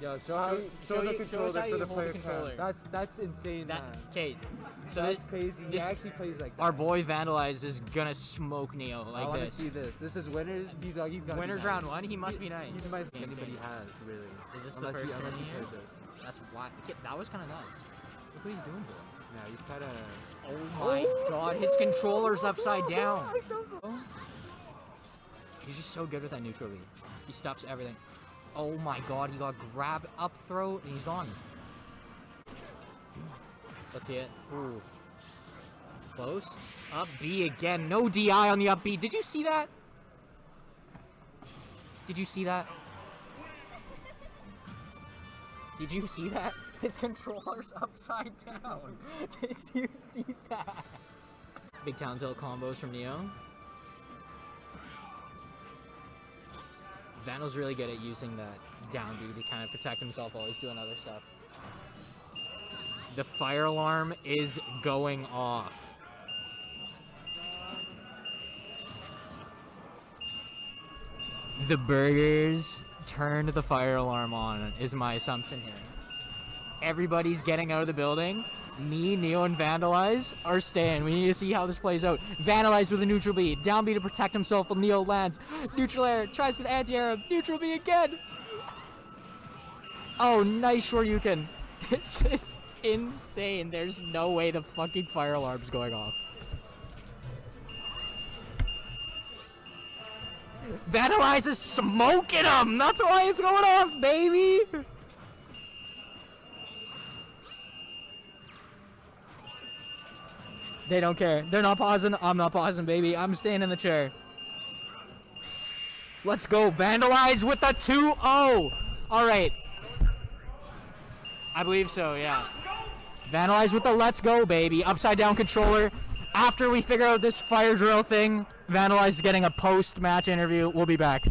Yo, show the controller for the player controller. That's insane, man. Okay, so that's crazy. He actually plays like that. Our boy Vandalizzed is gonna smoke Neo like this. I want to see this. This is winners. He's gonna winners be nice. round 1. He must be nice. He's the best anybody has, really. Is this unless the first unless Tourney he here? plays this. That's why. That was kind of nuts. Look what he's doing to him. Yeah, he's kind of. Oh my god, his controller's upside down. He's just so good with that neutral lead. He stops everything. Oh my god, he got grab up throw and he's gone. Let's see it. Ooh. Close. Up B again. No DI on the up B. Did you see that? Did you see that? Did you see that? His controller's upside down. Did you see that? Big Town Tilt combos from Neo. Vandal's really good at using that down B to kind of protect himself while he's doing other stuff. The fire alarm is going off. The burgers turned the fire alarm on, is my assumption here. Everybody's getting out of the building. Me, Neo, and Vandalizzed are staying. We need to see how this plays out. Vandalizzed with a neutral B. Down B to protect himself while Neo lands. Neutral air. Tries to anti-air. Neutral B again. Oh, nice Shoryuken. This is insane. There's no way the fucking fire alarm's going off. Vandalizzed is smoking him. That's why it's going off, baby. They don't care. They're not pausing. I'm not pausing, baby. I'm staying in the chair. Let's go. Vandalizzed with the 2-0. All right. I believe so, yeah. Vandalizzed with the let's go, baby. Upside down controller. After we figure out this fire drill thing, Vandalizzed is getting a post-match interview. We'll be back.